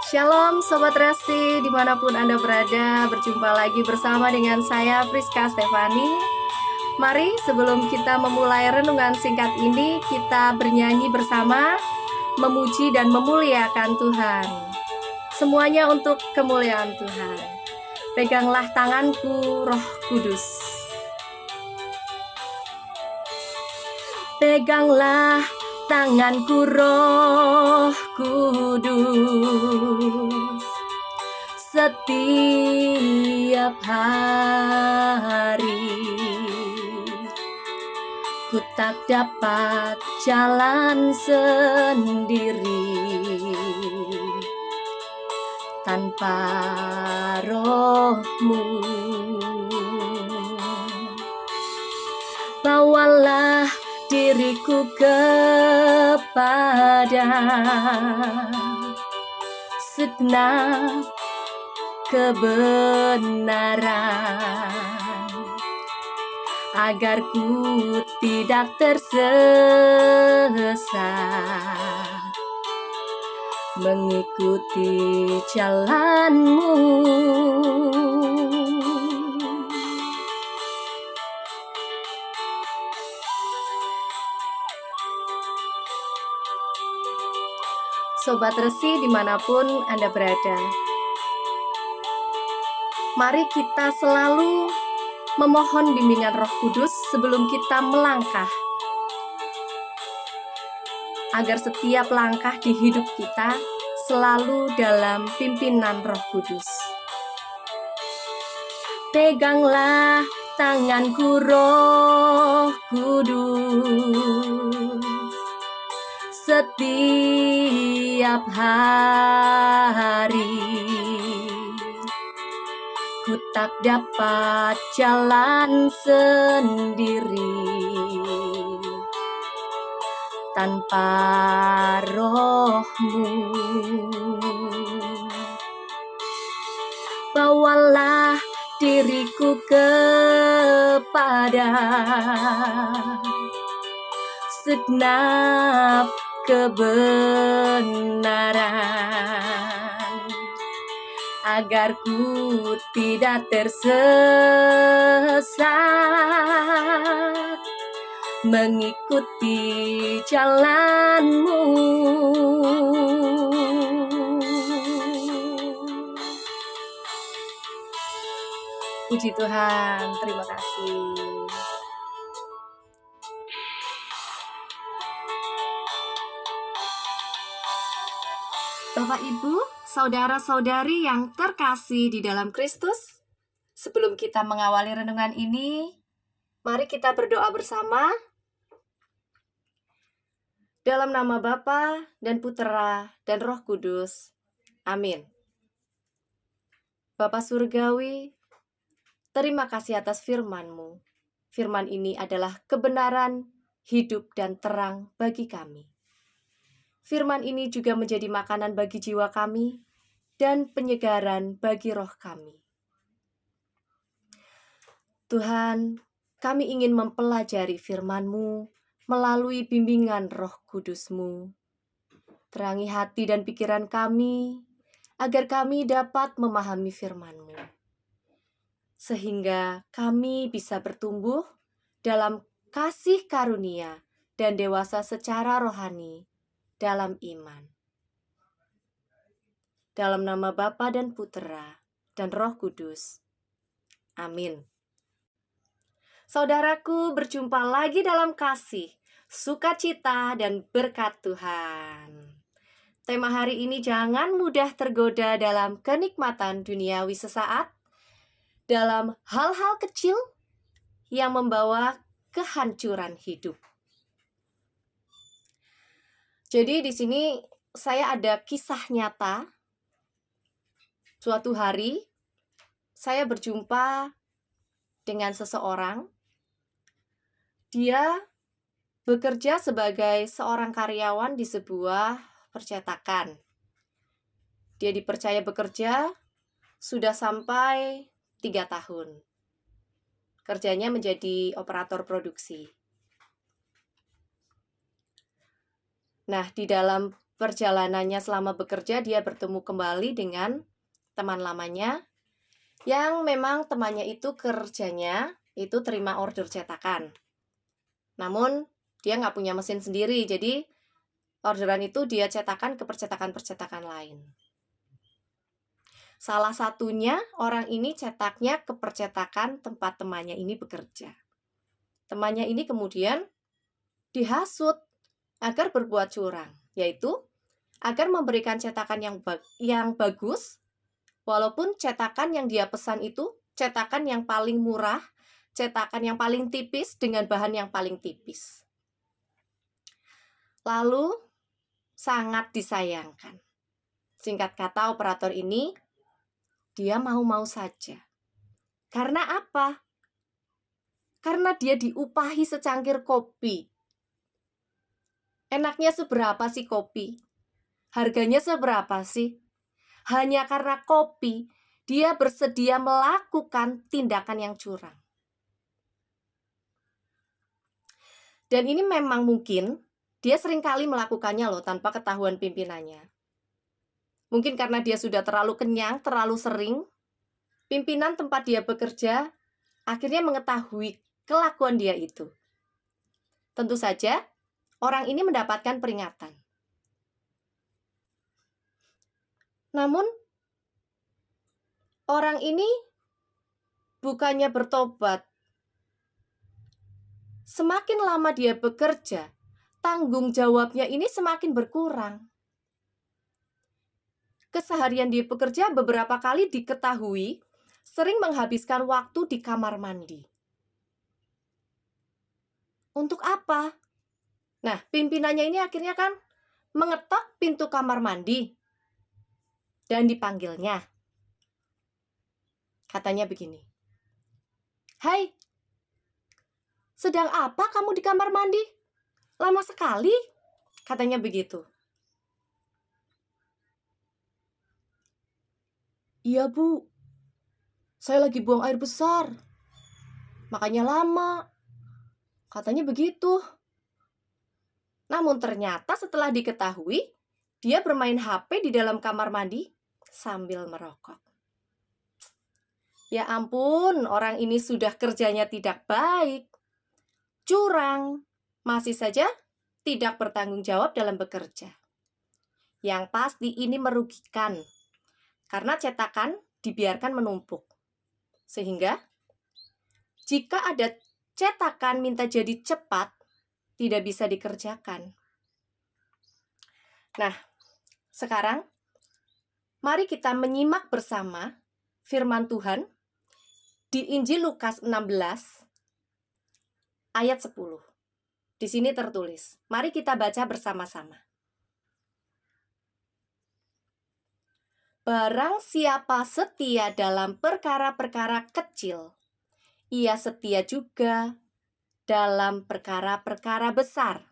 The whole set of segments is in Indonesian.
Shalom Sobat Rasi, dimanapun Anda berada, berjumpa lagi bersama dengan saya Priska Stefani. Mari sebelum kita memulai renungan singkat ini, kita bernyanyi bersama, memuji dan memuliakan Tuhan. Semuanya untuk kemuliaan Tuhan. Peganglah tanganku, Roh Kudus. Peganglah tanganku, Roh Kudus, setiap hari ku tak dapat jalan sendiri tanpa Roh-Mu. Bawalah diriku kepada segenap kebenaran, agar ku tidak tersesat mengikuti jalan-Mu. Sobat Resi dimanapun Anda berada, mari kita selalu memohon bimbingan Roh Kudus sebelum kita melangkah, agar setiap langkah di hidup kita selalu dalam pimpinan Roh Kudus. Peganglah tanganku, Roh Kudus, setiap hari ku tak dapat jalan sendiri tanpa Roh-Mu. Bawalah diriku kepada segenap kebenaran, agar ku tidak tersesat mengikuti jalan-Mu. Puji Tuhan, terima kasih. Bapak, Ibu, saudara-saudari yang terkasih di dalam Kristus, sebelum kita mengawali renungan ini, mari kita berdoa bersama. Dalam nama Bapa dan Putera dan Roh Kudus. Amin. Bapa Surgawi, terima kasih atas firman-Mu. Firman ini adalah kebenaran, hidup, dan terang bagi kami. Firman ini juga menjadi makanan bagi jiwa kami dan penyegaran bagi roh kami. Tuhan, kami ingin mempelajari firman-Mu melalui bimbingan Roh Kudus-Mu. Terangi hati dan pikiran kami, agar kami dapat memahami firman-Mu, sehingga kami bisa bertumbuh dalam kasih karunia dan dewasa secara rohani dalam iman. Dalam nama Bapa dan Putera dan Roh Kudus. Amin. Saudaraku, berjumpa lagi dalam kasih, sukacita, dan berkat Tuhan. Tema hari ini, jangan mudah tergoda dalam kenikmatan duniawi sesaat, dalam hal-hal kecil yang membawa kehancuran hidup. Jadi di sini saya ada kisah nyata. Suatu hari saya berjumpa dengan seseorang. Dia bekerja sebagai seorang karyawan di sebuah percetakan. Dia dipercaya bekerja sudah sampai 3 tahun. Kerjanya menjadi operator produksi. Nah, di dalam perjalanannya selama bekerja dia bertemu kembali dengan teman lamanya yang memang temannya itu kerjanya itu terima order cetakan. Namun dia nggak punya mesin sendiri, jadi orderan itu dia cetakan ke percetakan-percetakan lain. Salah satunya orang ini cetaknya ke percetakan tempat temannya ini bekerja. Temannya ini kemudian dihasut agar berbuat curang, yaitu agar memberikan cetakan yang bagus, walaupun cetakan yang dia pesan itu cetakan yang paling murah, cetakan yang paling tipis dengan bahan yang paling tipis. Lalu sangat disayangkan. Singkat kata, operator ini dia mau-mau saja. Karena apa? Karena dia diupahi secangkir kopi. Enaknya seberapa sih kopi? Harganya seberapa sih? Hanya karena kopi, dia bersedia melakukan tindakan yang curang. Dan ini memang mungkin dia seringkali melakukannya loh tanpa ketahuan pimpinannya. Mungkin karena dia sudah terlalu kenyang, terlalu sering, pimpinan tempat dia bekerja akhirnya mengetahui kelakuan dia itu. Tentu saja, orang ini mendapatkan peringatan. Namun, orang ini bukannya bertobat. Semakin lama dia bekerja, tanggung jawabnya ini semakin berkurang. Keseharian dia bekerja beberapa kali diketahui sering menghabiskan waktu di kamar mandi. Untuk apa? Nah, pimpinannya ini akhirnya kan mengetok pintu kamar mandi dan dipanggilnya. Katanya begini, "Hai, sedang apa kamu di kamar mandi? Lama sekali," katanya begitu. "Iya, Bu. Saya lagi buang air besar. Makanya lama," katanya begitu. Namun ternyata setelah diketahui, dia bermain HP di dalam kamar mandi sambil merokok. Ya ampun, orang ini sudah kerjanya tidak baik, curang, masih saja tidak bertanggung jawab dalam bekerja. Yang pasti ini merugikan, karena cetakan dibiarkan menumpuk. Sehingga, jika ada cetakan minta jadi cepat, tidak bisa dikerjakan. Nah, sekarang mari kita menyimak bersama firman Tuhan di Injil Lukas 16 ayat 10. Di sini tertulis. Mari kita baca bersama-sama. Barang siapa setia dalam perkara-perkara kecil, ia setia juga dalam perkara-perkara besar.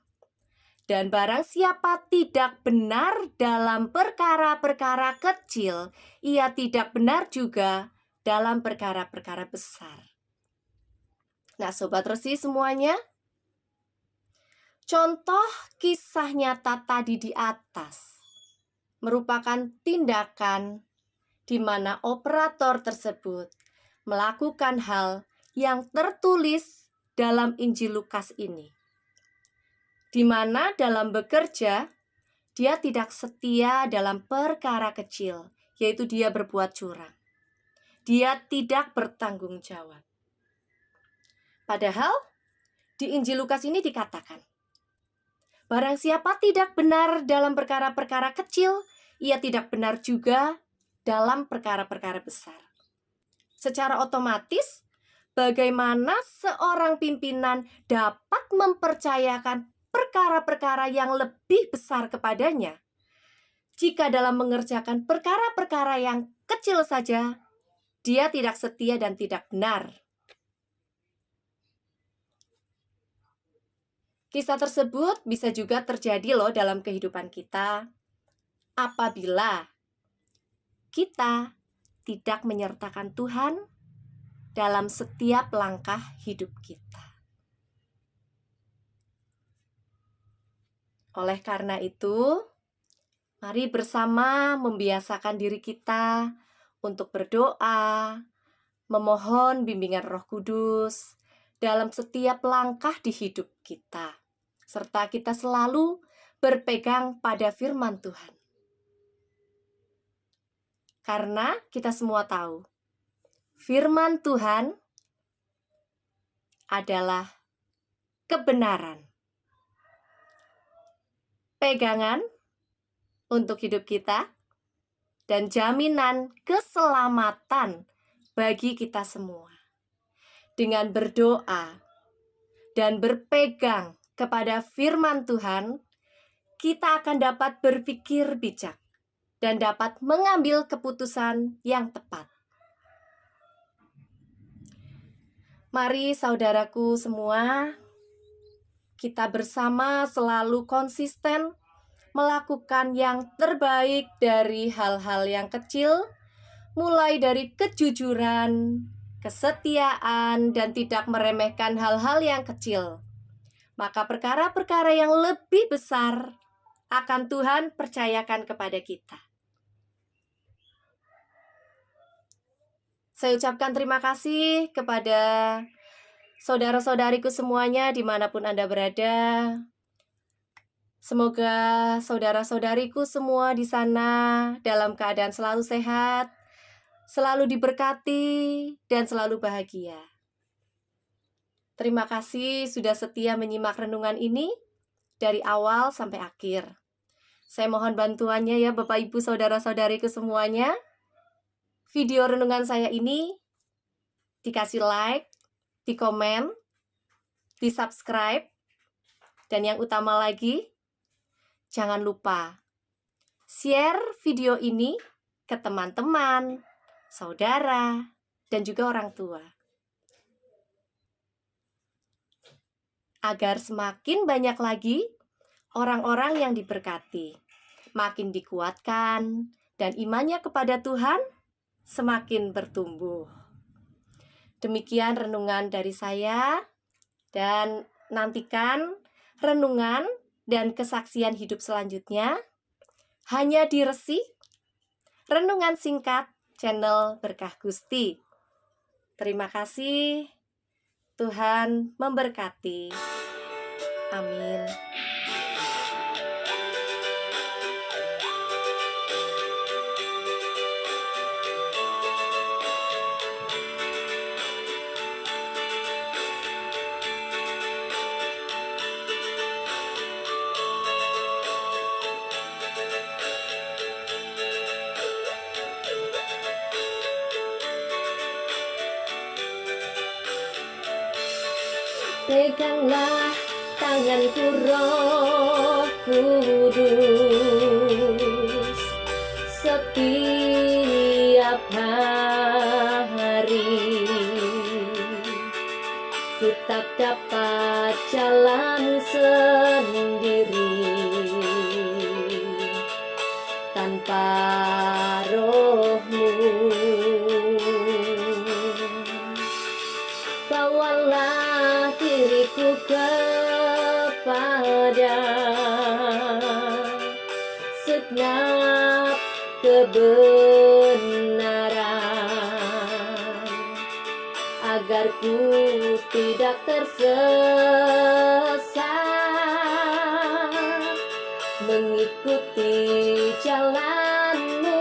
Dan barang siapa tidak benar dalam perkara-perkara kecil, ia tidak benar juga dalam perkara-perkara besar. Nah, Sobat Resi semuanya, contoh kisah nyata tadi di atas merupakan tindakan di mana operator tersebut melakukan hal yang tertulis dalam Injil Lukas ini. Di mana dalam bekerja, dia tidak setia dalam perkara kecil, yaitu dia berbuat curang. Dia tidak bertanggung jawab. Padahal, di Injil Lukas ini dikatakan, barang siapa tidak benar dalam perkara-perkara kecil, ia tidak benar juga dalam perkara-perkara besar. Secara otomatis, bagaimana seorang pimpinan dapat mempercayakan perkara-perkara yang lebih besar kepadanya jika dalam mengerjakan perkara-perkara yang kecil saja dia tidak setia dan tidak benar. Kisah tersebut bisa juga terjadi loh dalam kehidupan kita apabila kita tidak menyertakan Tuhan dalam setiap langkah hidup kita. Oleh karena itu, Mari bersama membiasakan diri kita untuk berdoa, memohon bimbingan Roh Kudus dalam setiap langkah di hidup kita, serta kita selalu berpegang pada firman Tuhan. Karena kita semua tahu, firman Tuhan adalah kebenaran, pegangan untuk hidup kita, dan jaminan keselamatan bagi kita semua. Dengan berdoa dan berpegang kepada firman Tuhan, kita akan dapat berpikir bijak dan dapat mengambil keputusan yang tepat. Mari saudaraku semua, kita bersama selalu konsisten melakukan yang terbaik dari hal-hal yang kecil, mulai dari kejujuran, kesetiaan, dan tidak meremehkan hal-hal yang kecil. Maka perkara-perkara yang lebih besar akan Tuhan percayakan kepada kita. Saya ucapkan terima kasih kepada saudara-saudariku semuanya dimanapun Anda berada. Semoga saudara-saudariku semua di sana dalam keadaan selalu sehat, selalu diberkati, dan selalu bahagia. Terima kasih sudah setia menyimak renungan ini dari awal sampai akhir. Saya mohon bantuannya ya Bapak Ibu saudara-saudariku semuanya. Video renungan saya ini dikasih like, di komen, di subscribe, dan yang utama lagi, jangan lupa share video ini ke teman-teman, saudara, dan juga orang tua. Agar semakin banyak lagi orang-orang yang diberkati, makin dikuatkan, dan imannya kepada Tuhan semakin bertumbuh. Demikian renungan dari saya, dan nantikan renungan dan kesaksian hidup selanjutnya hanya di Resi Renungan Singkat channel Berkah Gusti. Terima kasih. Tuhan memberkati. Amin. Peganglah tanganku Roh Kudus setiap hari. Ku tak dapat jalan sendiri tanpa Roh-Mu. Bawalah diriku kepada segenap kebenaran, agar ku tidak tersesat mengikuti jalan-Mu.